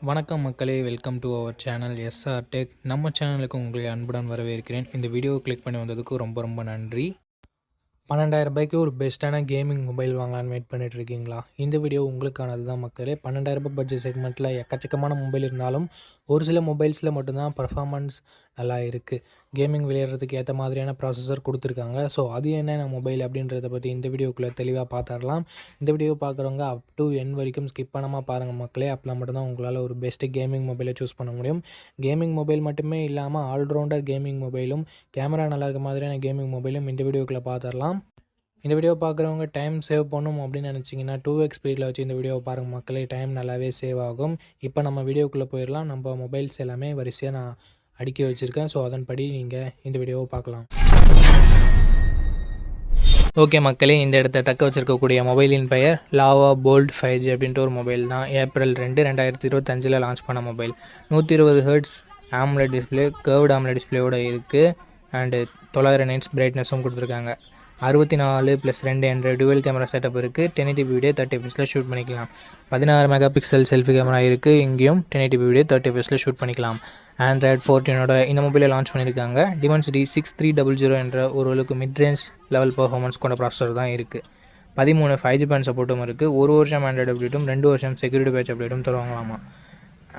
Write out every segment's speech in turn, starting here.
வணக்கம் மக்களே, welcome to our channel SR tech. நம்ம சேனலுக்கு உங்களை அன்புடன் வரவேற்கிறேன். இந்த வீடியோவை கிளிக் பண்ணி வந்ததுக்கு ரொம்ப நன்றி. 12,000 ரூபாய்க்கு ஒரு பெஸ்ட்டான கேமிங் மொபைல் வாங்கலான்னு வெயிட் பண்ணிட்டு இருக்கீங்களா? இந்த வீடியோ உங்களுக்கானது தான் மக்களே. 12,000 ரூபாய் பட்ஜெட் செக்மெண்ட்டில் எக்கச்சக்கமான மொபைல் இருந்தாலும் ஒரு சில மொபைல்ஸில் மட்டும்தான் பர்ஃபார்மன்ஸ் நல்லா இருக்குது. கேமிங் விளையாடுறதுக்கு ஏற்ற மாதிரியான ப்ராசஸர் கொடுத்துருக்காங்க. ஸோ அது என்னென்ன மொபைல் அப்படின்றத பற்றி இந்த வீடியோக்குள்ளே தெளிவாக பார்த்துடலாம். இந்த வீடியோ பார்க்குறவங்க அப் டு என் வரைக்கும் ஸ்கிப் பண்ணாமல் பாருங்கள் மக்களே. அப்போலாம் மட்டும்தான் உங்களால் ஒரு பெஸ்ட்டு கேமிங் மொபைலை சூஸ் பண்ண முடியும். கேமிங் மொபைல் மட்டுமே இல்லாமல் ஆல்ரவுண்டர் கேமிங் மொபைலும், கேமரா நல்லா இருக்க மாதிரியான கேமிங் மொபைலும் இந்த வீடியோக்குள்ளே பார்த்துடலாம். இந்த வீடியோ பார்க்குறவங்க டைம் சேவ் பண்ணணும் அப்படின்னு நினச்சிங்கன்னா 2x ஸ்பீடில் வச்சு இந்த வீடியோவை பாருங்கள் மக்களே. டைம் நல்லாவே சேவ் ஆகும். இப்போ நம்ம வீடியோக்குள்ளே போயிடலாம். நம்ம மொபைல்ஸ் எல்லாமே வரிசையாக நான் அடுக்கி வச்சுருக்கேன். ஸோ அதன்படி நீங்கள் இந்த வீடியோவை பார்க்கலாம். ஓகே மக்களே, இந்த இடத்த தக்க வச்சுருக்கக்கூடிய மொபைலின் பெயர் லாவா போல்ட் 5G அப்படின்ட்டு ஒரு மொபைல் தான். ஏப்ரல் 2, 2025 லான்ச் பண்ண மொபைல். 120 hertz AMOLED display, curved AMOLED டிஸ்பிளேயோட இருக்குது. அண்டு 900 நைட்ஸ் பிரைட்னஸும் கொடுத்துருக்காங்க. 64+2 என்ற டுவல் கேமரா செட்டப் இருக்குது. 1080p வீடியோ 30 fps ஷூட் பண்ணிக்கலாம். 16 மெகா பிக்சல் செல்ஃபி கேமரா இருக்குது. இங்கேயும் 1080p வீடியோ 30 fps ஷூட் பண்ணிக்கலாம். Android 14 இந்த மொபைலை லான்ச் பண்ணியிருக்காங்க. Dimensity 6300 என்ற ஓரளவுக்கு மிட்ரேஞ்ச் லெவல் பர்ஃபார்மன்ஸ் கொண்ட ப்ராசஸர் தான் இருக்குது. 13 5G பேண்ட் சப்போர்ட்டும் இருக்குது. 1 வருஷம் ஆண்ட்ராய்டு அப்டேட்டும் 2 வருஷம் செக்யூரிட்டி பேட்ச் அப்டேட்டும் தருவாங்களாமா.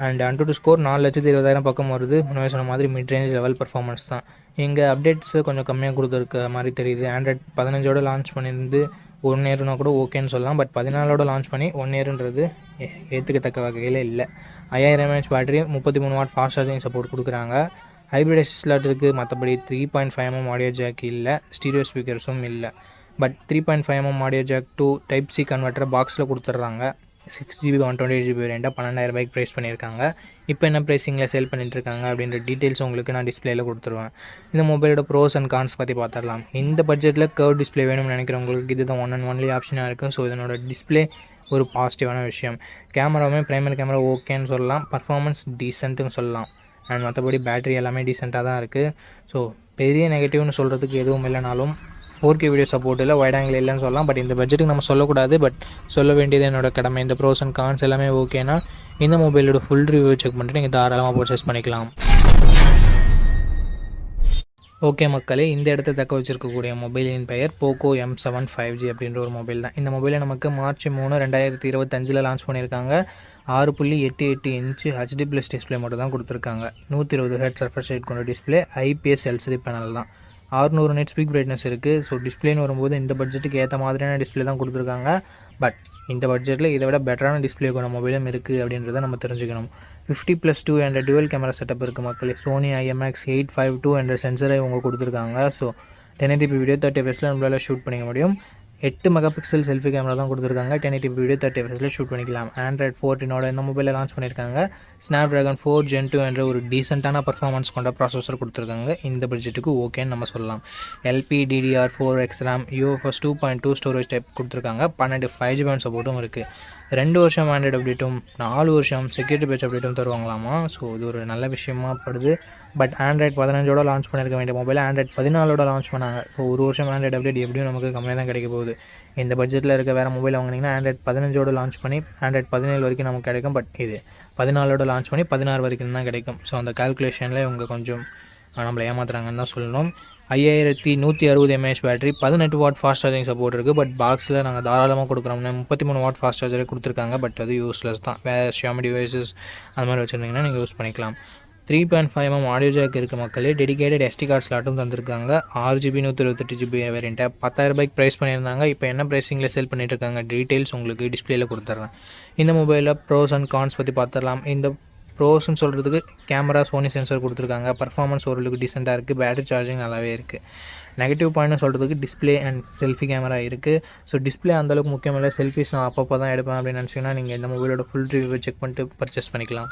அண்ட் AnTuTu ஸ்கோர் 4,20,000 பக்கம் வருது. முன்னாடி சொன்ன மாதிரி மிட்ரேஞ்ச் லெவல் பர்ஃபார்மன்ஸ் தான். இங்கே அப்டேட்ஸு கொஞ்சம் கம்மியாக கொடுத்துருக்க மாதிரி தெரியுது. Android 15 லான்ச் பண்ணியிருந்து 1 இயர்னா கூட ஓகேன்னு சொல்லலாம். பட் 14 லான்ச் பண்ணி 1 இயர்ன்றது ஏற்றுக்கத்தக்க வகையில் இல்லை. 5000 mAh battery, 33 watt fast charging support கொடுக்குறாங்க. ஹைப்ரிட் ஸ்லாட் இருக்குது. மற்றபடி 3.5mm ஆடியோ ஜாக் இல்லை. ஸ்டீரியோ ஸ்பீக்கர்ஸும் இல்லை. But 3.5mm audio jack to Type-C converter பாக்ஸில் கொடுத்துட்றாங்க. 6GB 128GB வேரியண்ட்டாக 12,000 ரூபாய்க்கு ப்ரைஸ் பண்ணியிருக்காங்க. இப்போ என்ன ப்ரைஸிங்கில் சேல் பண்ணிட்டுருக்காங்க அப்படின்ற டீட்டெயில்ஸ் உங்களுக்கு நான் டிஸ்பிளேயில் கொடுத்துருவேன். இந்த மொபைலோட ப்ரோஸ் அண்ட் கான்ஸ் பற்றி பார்த்துடலாம். இந்த பட்ஜெட்டில் கர்வ் டிஸ்பிளே வேணும்னு நினைக்கிறவங்களுக்கு இதுதான் ஒன் அண்ட் ஒன்லி ஆப்ஷனாக இருக்குது. ஸோ இதனோட டிஸ்பிளே ஒரு பாசிட்டிவான விஷயம். கேமராவுமே பிரைமரி கேமரா ஓகேன்னு சொல்லலாம். பர்ஃபார்மன்ஸ் டீசென்ட்டுன்னு சொல்லலாம். அண்ட் மற்றபடி பேட்டரி எல்லாமே டீசெண்டாக தான் இருக்குது. ஸோ பெரிய நெகட்டிவ்னு சொல்கிறதுக்கு எதுவும் இல்லைனாலும் 4K வீடியோ சப்போர்ட் இல்லை, வைட் ஆங்கிள் இல்லைன்னு சொல்லலாம். பட் இந்த பட்ஜெட்டுக்கு நம்ம சொல்லக்கூடாது. பட் சொல்ல வேண்டியது என்னோட கடமை. இந்த ப்ரோஸ் அண்ட் கான்ஸ் எல்லாமே ஓகேனா இந்த மொபைலோட ஃபுல் ரிவ்யூ செக் பண்ணிட்டு நீங்கள் தாராளமாக பர்ச்சேஸ் பண்ணிக்கலாம். ஓகே மக்களே, இந்த இடத்த தக்க வச்சுருக்கக்கூடிய மொபைலின் பெயர் போக்கோ M7 5G அப்படின்ற ஒரு மொபைல் தான். இந்த மொபைலை நமக்கு March 3, 2025 லான்ச் பண்ணியிருக்காங்க. 6.88 இன்ச்சு HD+ டிஸ்பிளே மட்டும் தான் கொடுத்துருக்காங்க. 120 ஹெர்ட்ஸ் ரெஃப்ரெஷ் ரேட் கொண்ட டிஸ்பிளே, IPS LCD பேனல் தான். 600 நைட் ஸ்பீக் பிரைட்னஸ் இருக்குது. ஸோ டிஸ்பிளேன்னு வரும்போது இந்த பட்ஜெட்டுக்கு ஏற்ற மாதிரியான டிஸ்பிளே தான் கொடுத்துருக்காங்க. பட் இந்த பட்ஜெட்டில் இதை விட பெட்டரான டிஸ்பிளே கொண்ட மொபைலும் இருக்குது அப்படின்றத நம்ம தெரிஞ்சுக்கணும். 50+2 என்ற டுவல் கேமரா செட்டப் இருக்குது மக்களே. Sony IMX852 என்ற சென்சரை இவங்க கொடுத்துருக்காங்க. ஸோ 1080p வீடியோ 30 fps நம்மளால் ஷூட் பண்ணிக்க முடியும். 8 மெகா பிக்சல் செல்ஃபி கேமரா தான் கொடுத்துருக்காங்க. 1080p வீடியோ 30 fps ஷூட் பண்ணிக்கலாம். Android 14 இந்த மொபைலில் லான்ச் பண்ணியிருக்காங்க. Snapdragon 4 Gen 2 என்ற ஒரு டீசெண்டான பர்ஃபார்மன்ஸ் கொண்ட ப்ராசஸர் கொடுத்துருக்காங்க. இந்த பட்ஜெட்டுக்கு ஓகேன்னு நம்ம சொல்லலாம். LPDDR4X RAM, UFS 2.2 storage type கொடுத்துருக்காங்க. 12 5G பேண்ட் சப்போர்ட்டும் இருக்குது. 2 வருஷம் ஆண்ட்ராய்டு அப்டேட்டும் 4 வருஷம் செக்யூரிட்டி பேட்ச் அப்டேட்டும் தருவாங்களாமா. ஸோ இது ஒரு நல்ல விஷயமாக படுது. பட் Android 15 லான்ச் பண்ணியிருக்க வேண்டிய மொபைல் Android 14 லான்ச் பண்ணாங்க. ஸோ 1 வருஷம் ஆண்ட்ராய்டு அப்டேட் எப்படியும் நமக்கு கம்மியாக தான் கிடைக்க போகுது. இந்த பட்ஜெட்டில் இருக்க வேறு மொபைல் வாங்கினீங்கன்னா Android 15 லான்ச் பண்ணி Android 17 வரைக்கும் நமக்கு கிடைக்கும். பட் இது 14 லான்ச் பண்ணி 16 வரைக்கும் தான் கிடைக்கும். ஸோ அந்த கால்குலேஷனில் இவங்க கொஞ்சம் நம்மளை ஏமாத்துறாங்கன்னு தான் சொல்லணும். 5160 mAh battery, 18 what fast charging support இருக்குது. பட் பாக்ஸில் நாங்கள் தாராளமாக கொடுக்குறோம்னா 33 வாட் ஃபாஸ்ட் சார்ஜரே கொடுத்துருக்காங்க. பட் அது யூஸ்லெஸ் தான். வேறு Xiaomi டிவைசஸ் அது மாதிரி வச்சுருந்தீங்கன்னா நீங்கள் யூஸ் பண்ணிக்கலாம். 3.5mm ஆடியோ ஜாக் இருக்குது மக்களே. டெடிகேட்டட் SD கார்டு ஸ்லாட்டும் தந்திருக்காங்க. 6GB 128GB வேரியண்ட்டை 10,000 ரூபாய்க்கு ப்ரைஸ் பண்ணியிருந்தாங்க. இப்போ என்ன ப்ரைஸிங்கில் சேல் பண்ணிட்டு இருக்காங்க டீட்டெயில்ஸ் உங்களுக்கு டிஸ்பிளேயில் கொடுத்துட்றேன். இந்த மொபைலில் ப்ரோஸ் அண்ட் கான்ஸ் பற்றி பார்த்துடலாம். இந்த ப்ரோஸ்ன்னு சொல்கிறதுக்கு கேமரா Sony சென்சர் கொடுத்துருக்காங்க. பர்ஃபார்மன்ஸ் ஓரளவுக்கு டீசெண்டாக இருக்குது. பேட்டரி சார்ஜிங் நல்லாவே இருக்குது. நெகட்டிவ் பாயிண்ட்னு சொல்கிறதுக்கு டிஸ்பிளே அண்ட் செல்ஃபி கேமரா இருக்குது. ஸோ டிஸ்பிளே அந்தளவுக்கு முக்கியமில்லை. செல்ஃபிஸ் நான் அப்பப்போ தான் எடுப்பேன் அப்படின்னு நினச்சிங்கன்னா நீங்கள் இந்த மொபைலோட ஃபுல் ரிவ்யூ செக் பண்ணிட்டு பர்ச்சேஸ் பண்ணிக்கலாம்.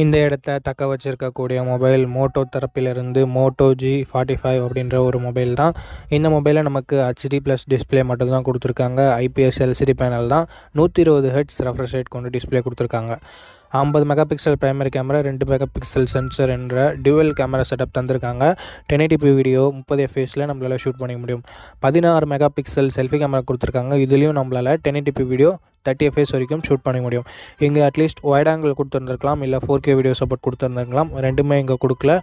இந்த இடத்த தக்க வச்சிருக்கக்கூடிய மொபைல் மோட்டோ தரப்பிலிருந்து மோட்டோ G45 அப்படின்ற ஒரு மொபைல் தான். இந்த மொபைலில் நமக்கு HD+ டிஸ்பிளே மட்டும் தான் கொடுத்துருக்காங்க. IPS LCD பேனல் தான். 120 ஹெர்ட்ஸ் ரெஃப்ரெஷ் ரேட் கொண்டு டிஸ்பிளே கொடுத்துருக்காங்க. 50 mega pixel primary camera, 2 mega pixel sensor என்ற டியூவல் கேமரா செட்டப் தந்திருக்காங்க. 1080p வீடியோ 30 fps நம்மளால் ஷூட் பண்ணிக்க முடியும். 16 மெகா பிக்சல் செல்ஃபி கேமரா கொடுத்துருக்காங்க. இதுலேயும் நம்மளால் 1080p வீடியோ 30 fps வரைக்கும் ஷூட் பண்ணிக்க முடியும். இங்கே அட்லீஸ்ட் வைட் ஆங்கிள் கொடுத்துருந்துருக்கலாம், இல்லை 4K வீடியோ சப்போர்ட் கொடுத்துருந்துருக்கலாம். ரெண்டுமே இங்கே கொடுக்கல.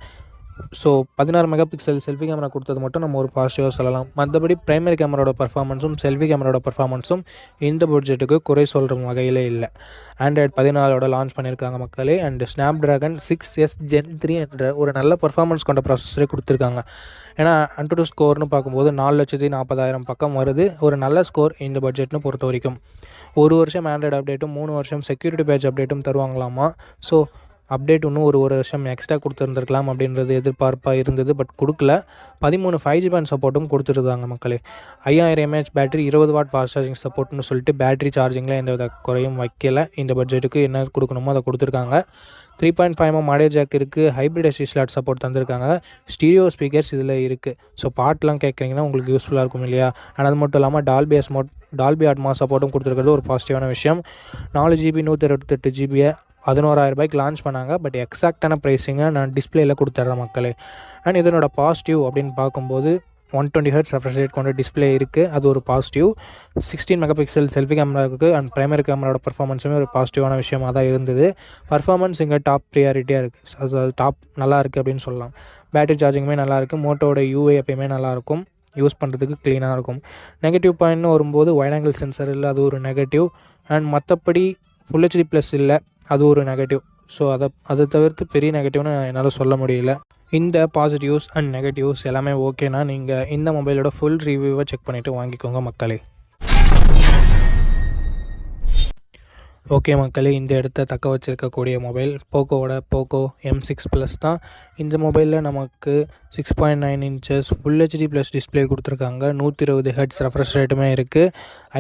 So 16 mega pixel selfie camera கொடுத்தது மட்டும் நம்ம ஒரு பாசிட்டிவாக சொல்லலாம். மற்றபடி பிரைமரி கேமராவோட பர்ஃபார்மன்ஸும் செல்ஃபி கேமராவோட பர்ஃபார்மன்ஸும் இந்த பட்ஜெட்டுக்கு குறை சொல்கிற வகையில் இல்லை. ஆண்ட்ராய்டு 14 லான்ச் பண்ணியிருக்காங்க மக்களே. அண்ட் Snapdragon 6s Gen 3 என்ற ஒரு நல்ல பர்ஃபார்மன்ஸ் கொண்ட ப்ராசஸரே கொடுத்துருக்காங்க. ஏன்னா AnTuTu ஸ்கோர்னு பார்க்கும்போது 4,40,000 பக்கம் வருது. ஒரு நல்ல ஸ்கோர் இந்த பட்ஜெட்னு பொறுத்த வரைக்கும். 1 வருஷம் ஆண்ட்ராய்டு அப்டேட்டும் 3 வருஷம் செக்யூரிட்டி பேட்ச் அப்டேட்டும் தருவாங்களாமா. ஸோ அப்டேட் இன்னும் ஒரு வருஷம் எக்ஸ்ட்ரா கொடுத்துருந்துருக்கலாம் அப்படின்றது எதிர்பார்ப்பாக இருந்தது. பட் கொடுக்கல. 13 5G பேண்ட் சப்போர்ட்டும் கொடுத்துருந்தாங்க மக்களே. 5000 mAh battery, 20 watt fast charging சப்போர்ட்னு சொல்லிட்டு பேட்டரி சார்ஜிங்கில் எந்த வித குறையும் வைக்கல. இந்த பட்ஜெட்டுக்கு என்ன கொடுக்கணுமோ அதை கொடுத்துருக்காங்க. 3.5mm ஆடியோ ஜாக் இருக்குது. ஹைப்ரிட் SD ஸ்லாட் சப்போர்ட் தந்திருக்காங்க. ஸ்டீரியோ ஸ்பீக்கர்ஸ் இதில் இருக்குது. ஸோ பாட்டெலாம் கேட்குறீங்கன்னா உங்களுக்கு யூஸ்ஃபுல்லாக இருக்கும் இல்லையா. ஆனால் அது மட்டும் இல்லாமல் டால்பி அட்மாஸ் சப்போர்ட்டும் கொடுத்துருக்கிறது ஒரு பாசிட்டிவான விஷயம். 4GB 128GB 11,000 ரூபாய்க்கு லான்ச் பண்ணாங்க. பட் எக்ஸாக்டான ப்ரைஸிங்கை நான் டிஸ்பிளேயில் கொடுத்துட்றேன் மக்களே. அண்ட் இதனோட பாசிட்டிவ் அப்படின்னு பார்க்கும்போது 120Hz ரெஃப்ரெஷ் ரேட் கொண்ட டிஸ்பிளே இருக்குது. அது ஒரு positive. 16 mega pixel selfie camera இருக்குது. அண்ட் பிரைமரி கேமராவோட பர்ஃபார்மன்ஸுமே ஒரு பாசிட்டிவான விஷயமாக தான் இருந்தது. பர்ஃபார்மன்ஸ் இங்கே டாப் ப்ரியாரிட்டியாக இருக்குது. அது டாப் நல்லா இருக்குது அப்படின்னு சொல்லலாம். பேட்டரி சார்ஜிங்குமே நல்லாயிருக்கு. மோட்டோட UI எப்பயுமே நல்லாயிருக்கும். யூஸ் பண்ணுறதுக்கு க்ளீனாக இருக்கும். நெகட்டிவ் பாயிண்ட்னு வரும்போது வைட் ஆங்கிள் சென்சர் இல்லை, அது ஒரு நெகட்டிவ். அண்ட் மற்றபடி Full HD+ இல்லை, அது ஒரு நெகட்டிவ். ஸோ அதை தவிர்த்து பெரிய நெகட்டிவ்னு என்னால் சொல்ல முடியல. இந்த பாசிட்டிவ்ஸ் அண்ட் நெகட்டிவ்ஸ் எல்லாமே ஓகேனா நீங்கள் இந்த மொபைலோட ஃபுல் ரிவ்யூவை செக் பண்ணிவிட்டு வாங்கிக்கோங்க மக்களே. ஓகே மக்களே, இந்த இடத்த தக்க வச்சுருக்கக்கூடிய மொபைல் போக்கோவோட போக்கோ M6 Plus தான். இந்த மொபைலில் நமக்கு 6.9 inches Full HD+ டிஸ்பிளே கொடுத்துருக்காங்க. 120 Hz ரெஃப்ரெஷ் ரேட்டுமே இருக்குது.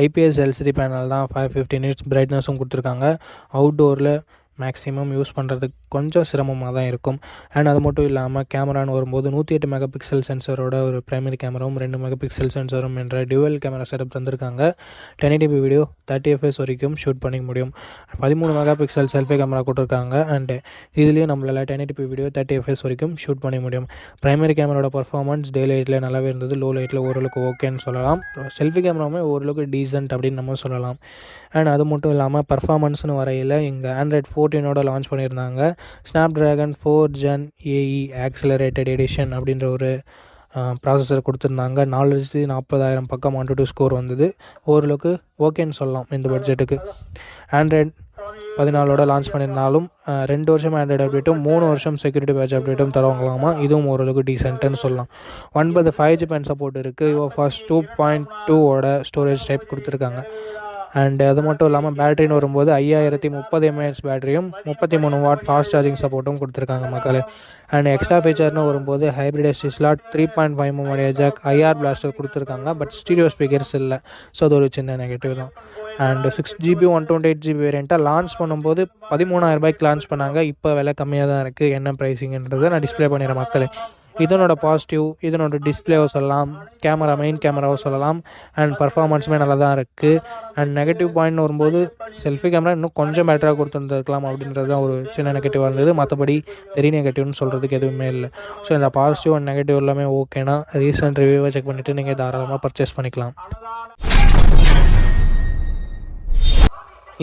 IPS LCD பேனல் தான். 550 nits பிரைட்னஸும் கொடுத்துருக்காங்க. அவுட்டோரில் மேக்ஸிமம் யூஸ் பண்ணுறதுக்கு கொஞ்சம் சிரமமாக தான் இருக்கும். அண்ட் அது மட்டும் இல்லாமல் கேமரான்னு வரும்போது 108 மெகா பிக்சல் சென்சரோட ஒரு பிரைமரி கேமராவும் 2 மெகா பிக்சல் சென்சரும் என்ற டியூவல் கேமரா செட்டப் தந்திருக்காங்க. 1080p வீடியோ 30 fps வரைக்கும் ஷூட் பண்ணிக்க முடியும். 13 மெகா பிக்சல் செல்ஃபி கேமரா கொடுத்துருக்காங்க. அண்டு இதுலேயும் நம்மளால் 1080p வீடியோ 30 fps வரைக்கும் ஷூட் பண்ணிக்க முடியும். பிரைமரி கேமராவோட பர்ஃபார்மன்ஸ் டே லைட்டில் நல்லாவே இருந்தது. லோ லைட்டில் ஓரளவுக்கு ஓகேன்னு சொல்லலாம். செல்ஃபி கேமராவுமே ஓரளவுக்கு டீசென்ட் அப்படின்னு நம்ம சொல்லலாம். அண்ட் அது மட்டும் இல்லாமல் பர்ஃபார்மன்ஸ்னு வரையில் இங்கே ஆண்ட்ராய்டு 14 லான்ச் பண்ணியிருந்தாங்க. Snapdragon 4 Gen AE accelerated edition அப்படின்ற ஒரு ப்ராசஸர் கொடுத்துருந்தாங்க. 4,40,000 பக்கம் AnTuTu ஸ்கோர் வந்தது. ஓரளவுக்கு ஓகேன்னு சொல்லலாம் இந்த பட்ஜெட்டுக்கு. ஆண்ட்ராய்டு 14 லான்ச் பண்ணியிருந்தாலும் 2 வருஷம் ஆண்ட்ராய்டு அப்டேட்டும் 3 வருஷம் செக்யூரிட்டி பேட்ச் அப்டேட்டும் தருவாங்களாமா. இதுவும் ஓரளவுக்கு டீசென்ட்டுன்னு சொல்லலாம். 9 5G பேண்ட் சப்போர்ட் இருக்குது. UFS 2.2 ஸ்டோரேஜ் டைப் கொடுத்துருக்காங்க. அண்ட் அது மட்டும் இல்லாமல் பேட்டரின்னு வரும்போது 5030 mAh பேட்டரியும் 33 வாட் ஃபாஸ்ட் சார்ஜிங் சப்போர்ட்டும் கொடுத்துருக்காங்க மக்களே. அண்ட் எக்ஸ்ட்ரா ஃபீச்சர்னு வரும்போது hybrid SD slot, 3.5mm audio jack, IR blaster கொடுத்துருக்காங்க. பட் ஸ்டீரியோ ஸ்பீக்கர்ஸ் இல்லை. ஸோ அது ஒரு சின்ன நெகட்டிவ் தான். அண்ட் 6GB 128GB வேரியண்ட்டாக லான்ச் பண்ணும்போது 13,000 ரூபாய்க்கு லான்ச் பண்ணாங்க. இப்போ விலை கம்மியாக தான் இருக்குது. என்ன ப்ரைஸிங்கன்றதை நான் டிஸ்பிளே பண்ணிடுறேன் மக்களே. இதனோட பாசிட்டிவ், இதனோட டிஸ்பிளேவை சொல்லலாம், மெயின் கேமராவை சொல்லலாம். அண்ட் பர்ஃபார்மன்ஸுமே நல்லா தான் இருக்குது. அண்ட் நெகட்டிவ் பாயிண்ட்னு வரும்போது செல்ஃபி கேமரா இன்னும் கொஞ்சம் பெட்டராக கொடுத்துருந்துருக்கலாம் அப்படின்றது தான் ஒரு சின்ன நெகட்டிவாக இருந்தது. மற்றபடி பெரிய நெகட்டிவ்னு சொல்கிறதுக்கு எதுவுமே இல்லை. ஸோ இந்த பாசிட்டிவ் அண்ட் நெகட்டிவ் எல்லாமே ஓகேனா ரீசெண்ட் ரிவ்யூவை செக் பண்ணிவிட்டு நீங்கள் தாராளமாக பர்ச்சேஸ் பண்ணிக்கலாம்.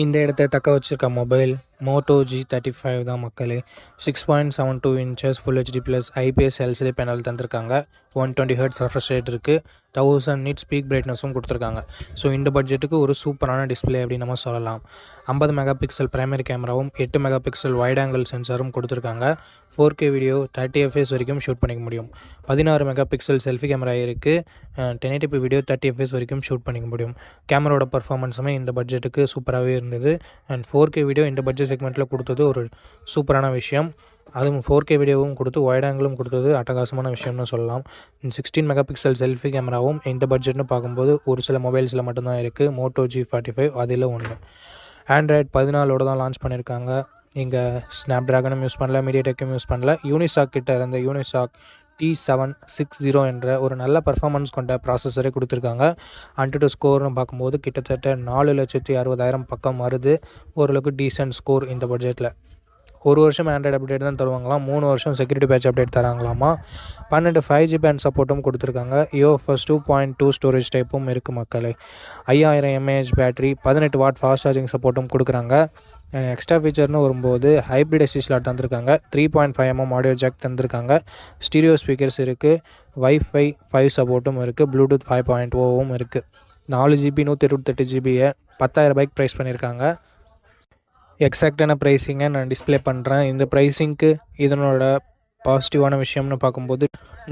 இந்த இடத்த தக்க வச்சுருக்க மொபைல் Moto G35 தான் மக்களே. 6.72 inches Full HD+ IPS LCD panel தந்திருக்காங்க. 120 Hz ரெஃப்ரெஷ் ரேட் இருக்குது. 1000 nits பீக் பிரைட்னஸும் கொடுத்துருக்காங்க. ஸோ இந்த பட்ஜெட்டுக்கு ஒரு சூப்பரான டிஸ்பிளே அப்படின்னு நம்ம சொல்லலாம். 50 மெகா பிக்சல் பிரைமரி கேமராவும் 8 மெகா பிக்சல் வைட் ஆங்கிள் சென்சாரும் கொடுத்துருக்காங்க. 4K வீடியோ 30 fps வரைக்கும் ஷூட் பண்ணிக்க முடியும். 16 மெகா பிக்சல் செல்ஃபி கேமரா இருக்குது. 1080p வீடியோ 30 fps வரைக்கும் ஷூட் பண்ணிக்க முடியும். கேமராவோட பர்ஃபார்மன்ஸுமே இந்த பட்ஜெட்டுக்கு சூப்பராகவே இருந்தது. அண்ட் 4K வீடியோ இந்த பட்ஜெட் செக்மெண்ட்டில் கொடுத்தது ஒரு சூப்பரான விஷயம். அதுவும் 4K வீடியோவும் கொடுத்து வைட் ஆங்கிளும் கொடுத்தது அட்டகாசமான விஷயம்னு சொல்லலாம். 16 மெகா பிக்சல் செல்ஃபி கேமராவும் இந்த பட்ஜெட்னு பார்க்கும்போது ஒரு சில மொபைல்ஸில் மட்டும்தான் இருக்குது. Moto G45 அதில் ஒன்று. ஆண்ட்ராய்டு 14 தான் லான்ச் பண்ணியிருக்காங்க. இங்கே ஸ்னாப்ட்ராகனும் யூஸ் பண்ணல, மீடியாடெக்கும் யூஸ் பண்ணல. யூனிசாக் கிட்ட இருந்த யூனிசாக் T760 என்ற ஒரு நல்ல பர்ஃபார்மன்ஸ் கொண்ட ப்ராசஸரை கொடுத்துருக்காங்க. AnTuTu ஸ்கோர்னு பார்க்கும்போது கிட்டத்தட்ட 4,60,000 பக்கம் வருது. ஓரளவுக்கு டீசென்ட் ஸ்கோர் இந்த பட்ஜெட்டில். 1 வருஷம் ஆண்ட்ராய்டு அப்டேட் தான் தருவாங்களாம், 3 வருஷம் செக்யூரிட்டி பேட்ச் அப்டேட் தராங்களாமா. 12 5G பேண்ட் சப்போர்ட்டும் கொடுத்துருக்காங்க. UFS 2.2 ஸ்டோரேஜ் டைப்பும் இருக்குது மக்களே. 5000 mAh battery, 18 what fast charging சப்போர்ட்டும் கொடுக்குறாங்க. எக்ஸ்ட்ரா ஃபீச்சர்னு வரும்போது ஹைப்ரிட் எஸ்டி ஸ்லாட் தந்திருக்காங்க. 3.5mm ஆடியோ ஜாக் தந்திருக்காங்க. ஸ்டீரியோ ஸ்பீக்கர்ஸ் இருக்குது. Wi-Fi 5 சப்போர்ட்டும் இருக்குது. ப்ளூடூத் 5.0வும் இருக்குது. 4GB 128GB 10,000 ப்ரைஸ் பண்ணியிருக்காங்க. எக்ஸாக்டான ப்ரைஸிங்கை நான் டிஸ்பிளே பண்ணுறேன். இந்த ப்ரைஸிங்க்கு இதனோட பாசிட்டிவான விஷயம்னு பார்க்கும்போது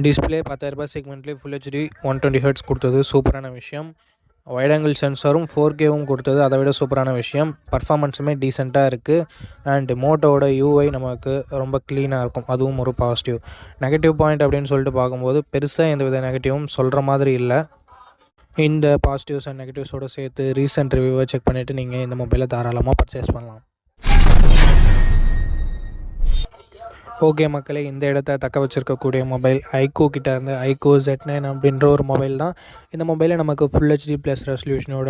டிஸ்பிளே 10,000 செக்மெண்ட்லேயே ஃபுல் HD 120 Hz கொடுத்தது சூப்பரான விஷயம். வைட் ஆங்கிள் சென்சாரும் 4Kவும் கொடுத்தது அதை விட சூப்பரான விஷயம். பர்ஃபார்மன்ஸுமே டீசெண்டாக இருக்குது. அண்ட் மோட்டோவோட UI நமக்கு ரொம்ப க்ளீனாக இருக்கும், அதுவும் ஒரு பாசிட்டிவ். நெகட்டிவ் பாயிண்ட் அப்படின்னு சொல்லிட்டு பார்க்கும்போது பெருசாக எந்த வித நெகட்டிவும் சொல்கிற மாதிரி இல்லை. இந்த பாசிட்டிவ்ஸ் அண்ட் நெகட்டிவ்ஸோடு சேர்த்து ரீசெண்ட் ரிவ்யூவை செக் பண்ணிவிட்டு நீங்கள் இந்த மொபைலை தாராளமாக பர்ச்சேஸ் பண்ணலாம். ஓகே மக்களே, இந்த இடத்த தக்க வச்சுருக்கக்கூடிய மொபைல் ஐகோ கிட்ட இருந்து ஐகோ Z9 அப்படின்ற ஒரு மொபைல் தான். இந்த மொபைலில் நமக்கு ஃபுல் HD ப்ளஸ் ரெசல்யூஷனோட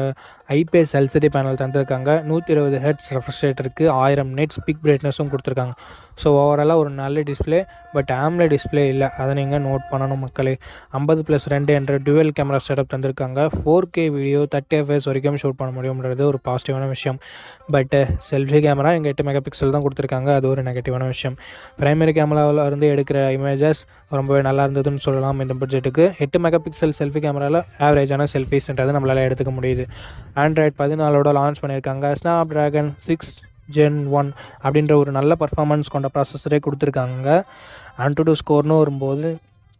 IPS LCD பேனல் தந்திருக்காங்க. 120 Hz ரெஃப்ரெஷ் ரேட் இருக்குது. 1000 nits பிக் பிரைட்னஸும் கொடுத்துருக்காங்க. ஸோ ஓவராலாக ஒரு நல்ல டிஸ்பிளே. பட் AMOLED டிஸ்பிளே இல்லை, அதை நீங்கள் நோட் பண்ணணும் மக்களே. 50+2 என்ற டுவெல் கேமரா செட்டப் தந்திருக்காங்க. 4K வீடியோ 30 fps வரைக்கும் ஷூட் பண்ண முடியும்ன்றது ஒரு பாசிட்டிவான விஷயம். பட் செல்ஃபி கேமரா இங்கே 8 மெகாபிக்சல் தான் கொடுத்துருக்காங்க, அது ஒரு நெகட்டிவான விஷயம். பிரைமரி கேமராவில் இருந்து எடுக்கிற இமேஜஸ் ரொம்பவே நல்லா இருந்ததுன்னு சொல்லலாம். இந்த பட்ஜெட்டுக்கு 8 மெகாபிக்சல் செல்ஃபி கேமராவில் ஆவரேஜான செல்ஃபிஸ்ன்றது நம்மளால் எடுத்துக்க முடியுது. ஆண்ட்ராய்டு 14 லான்ச் பண்ணியிருக்காங்க. Snapdragon 6 Gen 1 அப்படின்ற ஒரு நல்ல பர்ஃபார்மன்ஸ் கொண்ட ப்ராசஸரே கொடுத்துருக்காங்க. AnTuTu ஸ்கோர்னு வரும்போது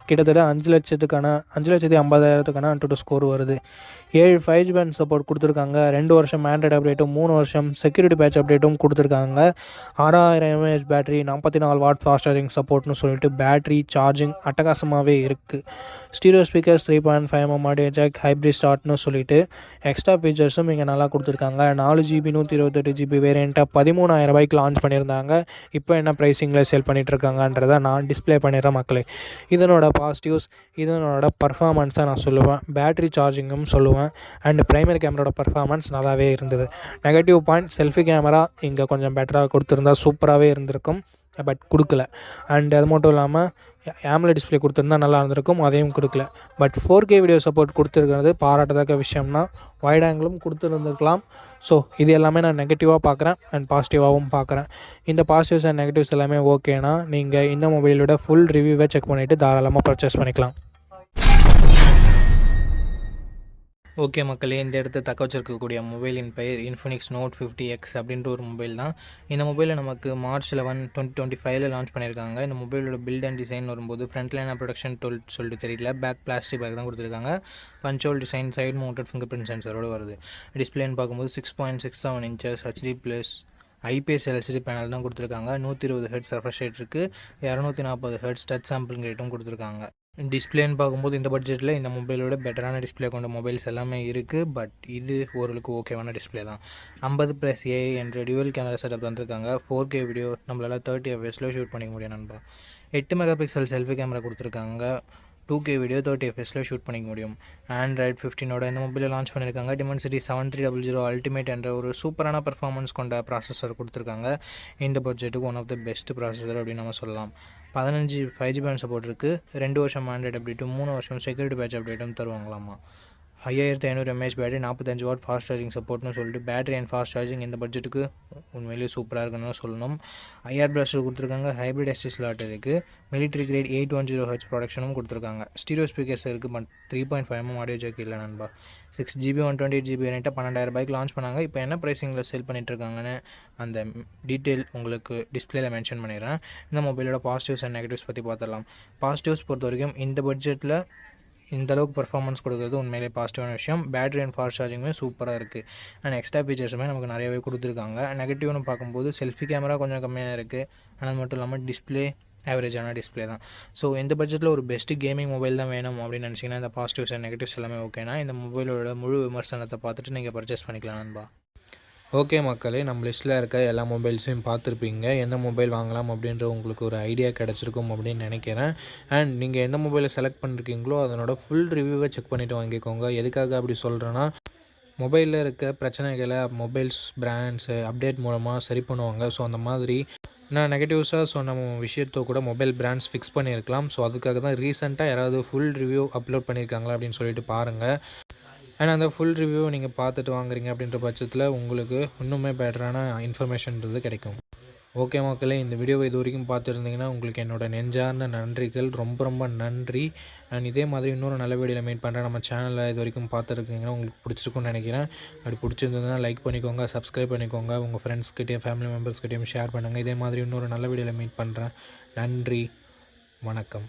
கிட்டத்தட்ட 5,50,000 AnTuTu ஸ்கோர் வருது. 7 5G பேண்ட் சப்போர்ட் கொடுத்துருக்காங்க. 2 வருஷம் ஆண்ட்ராய்டு அப்டேட்டும் 3 வருஷம் செக்யூரிட்டி பேட்ச் அப்டேட்டும் கொடுத்துருக்காங்க. 6000 mAh battery, 44 watt fast charging சப்போர்ட்னு சொல்லிட்டு பேட்டரி சார்ஜிங் அட்டகாசமாகவே இருக்குது. Stereo speakers 3.5mm audio jack, hybrid ஸ்டார்ட்னு சொல்லிட்டு எக்ஸ்ட்ரா ஃபீச்சர்ஸும் இங்கே நல்லா கொடுத்துருக்காங்க. 4GB 128GB வேரியண்ட்டாக 13,000 லான்ச் பண்ணியிருந்தாங்க. இப்போ என்ன ப்ரைஸிங்கில் சேல் பண்ணிகிட்ருக்காங்கன்றதை நான் டிஸ்பிளே பண்ணிடுறேன் மக்களே. இதனோட பாசிட்டிவ்ஸ், இதனோட பர்ஃபார்மன்ஸை நான் சொல்லுவேன். பேட்டரி சார்ஜிங்கும் சொல்லுவேன். அண்ட் பிரைமரி கேமராவோட பர்ஃபார்மன்ஸ் நல்லாவே இருந்தது. நெகட்டிவ் பாயிண்ட், செல்ஃபி கேமரா இங்கே கொஞ்சம் பெட்டராக கொடுத்துருந்தா சூப்பராகவே இருந்திருக்கும், பட் கொடுக்கல. அண்ட் அது மட்டும் இல்லாமல் AMOLED டிஸ்பிளே கொடுத்துருந்தா நல்லா இருந்திருக்கும், அதையும் கொடுக்கல. பட் 4K வீடியோ சப்போர்ட் கொடுத்துருக்கிறது பாராட்டத்தக்க விஷயம்னா. வைட் ஆங்கிளும் கொடுத்துருந்துருக்கலாம். ஸோ இது எல்லாமே நான் நெகட்டிவாக பார்க்குறேன் அண்ட் பாசிட்டிவாகவும் பார்க்குறேன். இந்த பாசிட்டிவ்ஸ் அண்ட் நெகட்டிவ்ஸ் எல்லாமே ஓகேனா நீங்கள் இந்த மொபைலோட ஃபுல் ரிவ்யூவை செக் பண்ணிவிட்டு தாராளமாக பர்ச்சேஸ் பண்ணிக்கலாம். ஓகே மக்களே, இந்த இடத்த தக்க வச்சிருக்கக்கூடிய மொபைலின் பெயர் Infinix Note 50X அப்படின்ற ஒரு மொபைல் தான். இந்த மொபைலை நமக்கு March 11, 2025 லான்ச் பண்ணியிருக்காங்க. இந்த மொபைலோட பில்ட் அண்ட் டிசைன் வரும்போது ஃப்ரண்ட் லைன் ப்ரொடக்ஷன் சொல்லிட்டு தெரியல, பேக் பிளாஸ்டிக் பேக் தான் கொடுத்துருக்காங்க. Punch hole design, side mounted fingerprint சென்சரோடு வருது. டிஸ்பிளேன்னு பார்க்கும்போது 6.67 inches HD plus IPS LCD panel தான் கொடுத்துருக்காங்க. 120 Hz ரெஃப்ரெஷ் ரேட் இருக்குது. 240 Hz டச் சாம்பிளிங் ரேட்டும் கொடுத்துருக்காங்க. டிஸ்பிளேன்னு பார்க்கும்போது இந்த பட்ஜெட்டில் இந்த மொபைலோட பெட்டரான டிஸ்பிளே கொண்ட மொபைல்ஸ் எல்லாமே இருக்குது. பட் இது ஓரளவுக்கு ஓகேவான டிஸ்பிளே தான். 50+AI என்ற டியூவல் கேமரா செட்டப் தந்திருக்காங்க. 4K வீடியோ நம்மளால் 30 fps ஷூட் பண்ணிக்க முடியும் நண்பா. 8 மெகாபிக்சல் செல்ஃபி கேமரா கொடுத்துருக்காங்க. 2K வீடியோ 30 fps ஷூட் பண்ணிக்க முடியும். Android 15 இந்த மொபைலை லான்ச் பண்ணியிருக்காங்க. Dimensity 7300 அல்டிமேட் என்ற ஒரு சூப்பரான பர்ஃபார்மன்ஸ் கொண்ட ப்ராசஸர் கொடுத்துருக்காங்க. இந்த பட்ஜெட்டுக்கு one of the best processor அப்படின்னு நம்ம சொல்லலாம். 15 5G பேண்ட் சப்போர்ட் இருக்குது. 2 வருஷம் ஆண்ட்ராய்டு அப்டேட்டும் 3 வருஷம் செக்யூரிட்டி பேட்ச் அப்டேட்டும் தருவாங்களாமா. 5500 mAh battery, 45 watt fast charging சப்போர்ட்னு சொல்லிட்டு பேட்டரி அண்ட் ஃபாஸ்ட் சார்ஜிங் இந்த பட்ஜெட்டுக்கு உண்மையிலேயே சூப்பராக இருக்குன்னு சொல்லணும். IR ப்ளஸ் கொடுத்துருக்காங்க. ஹைப்ரிட் எஸ்டி ஸ்லாட் இருக்குது. மிலிட்ரி கிரேட் 810 Hz ப்ரொடக்ஷனும் கொடுத்துருக்காங்க. ஸ்டீரியோ ஸ்பீக்கர்ஸ் இருக்குது. பட் 3.5mm ஆடியோ ஜாக் இல்லை நண்பா. 6GB 128GB வேரியண்ட்டாக 12,000 லான்ச் பண்ணாங்க. இப்போ என்ன ப்ரைஸிங்கில் சேல் பண்ணிட்டுருக்காங்கன்னு அந்த டீட்டெயில் உங்களுக்கு டிஸ்பிளேல மென்ஷன் பண்ணிடுறேன். இந்த மொபைலோட பாசிட்டிவ்ஸ் அண்ட் நெகட்டிவ்ஸ் பற்றி பார்த்துடலாம். பாசிட்டிவ்ஸ் பொறுத்த வரைக்கும் இந்த பட்ஜெட்டில் இந்த அளவுக்கு பர்ஃபார்மன்ஸ் கொடுக்குறது உண்மையிலே பாசிட்டிவான விஷயம். பேட்டரி அண்ட் ஃபாஸ்ட் சார்ஜிங்குமே சூப்பராக இருக்குது. அண்ட் எக்ஸ்ட்ரா ஃபீச்சர்ஸுமே நமக்கு நிறையவே கொடுத்துருக்காங்க. நெகட்டிவ்னு பார்க்கும்போது செல்ஃபி கேமரா கொஞ்சம் கம்மியாக இருக்குது. ஆனால் அது மட்டும் இல்லாமல் டிஸ்பிளே ஆவரேஜான டிஸ்பிளே தான். ஸோ இந்த பட்ஜெட்டில் ஒரு பெஸ்ட்டு கேமிங் மொபைல் தான் வேணும் அப்படின்னு நினச்சிங்கன்னா இந்த பாசிட்டிவ்ஸ் அண்ட் நெகட்டிவ்ஸ் எல்லாமே ஓகேனா இந்த மொபைலோட முழு விமர்சனத்தை பார்த்துட்டு நீங்கள் பர்ச்சேஸ் பண்ணிக்கலாம் நண்பா. ஓகே மக்களே, நம்ம லிஸ்ட்டில் இருக்க எல்லா மொபைல்ஸையும் பார்த்துருப்பீங்க. எந்த மொபைல் வாங்கலாம் அப்படின்ற உங்களுக்கு ஒரு ஐடியா கிடச்சிருக்கும் அப்படின்னு நினைக்கிறேன். அண்ட் நீங்கள் எந்த மொபைலை செலக்ட் பண்ணிருக்கீங்களோ அதனோட ஃபுல் ரிவ்யூவை செக் பண்ணிவிட்டு வாங்கிக்கோங்க. எதுக்காக அப்படி சொல்கிறேன்னா, மொபைலில் இருக்க பிரச்சனைகளை மொபைல்ஸ் பிராண்ட்ஸு அப்டேட் மூலமாக சரி பண்ணுவாங்க. ஸோ அந்த மாதிரி நான் நெகட்டிவ்ஸாக சொன்ன விஷயத்தை கூட மொபைல் பிராண்ட்ஸ் ஃபிக்ஸ் பண்ணியிருக்கலாம். ஸோ அதுக்காக தான் ரீசெண்டாக யாராவது ஃபுல் ரிவ்யூ அப்லோட் பண்ணியிருக்காங்களா அப்படின்னு சொல்லிட்டு பாருங்கள். அண்ட் அந்த ஃபுல் ரிவ்யூவை நீங்கள் பார்த்துட்டு வாங்குறீங்க அப்படின்ற பட்சத்தில் உங்களுக்கு இன்னுமே பெட்டரான இன்ஃபர்மேஷன்றது கிடைக்கும். ஓகே மக்களே, இந்த வீடியோவை இது வரைக்கும் பார்த்துருந்தீங்கன்னா உங்களுக்கு என்னோட நெஞ்சார்ந்த நன்றிகள். ரொம்ப ரொம்ப நன்றி. அண்ட் இதே மாதிரி இன்னொரு நல்ல வீடியோவில் மீட் பண்ணுறேன். நம்ம சேனலில் இது வரைக்கும் பார்த்துருக்கீங்கன்னா உங்களுக்கு பிடிச்சிருக்குன்னு நினைக்கிறேன். அப்படி பிடிச்சிருந்ததுன்னா லைக் பண்ணிக்கோங்க, சப்ஸ்கிரைப் பண்ணிக்கோங்க, உங்கள் ஃப்ரெண்ட்ஸ்கிட்டையும் ஃபேமிலி மெம்பர்ஸ்கிட்டையும் ஷேர் பண்ணுங்கள். இதே மாதிரி இன்னொரு நல்ல வீடியோவில் மீட் பண்ணுறேன். நன்றி, வணக்கம்.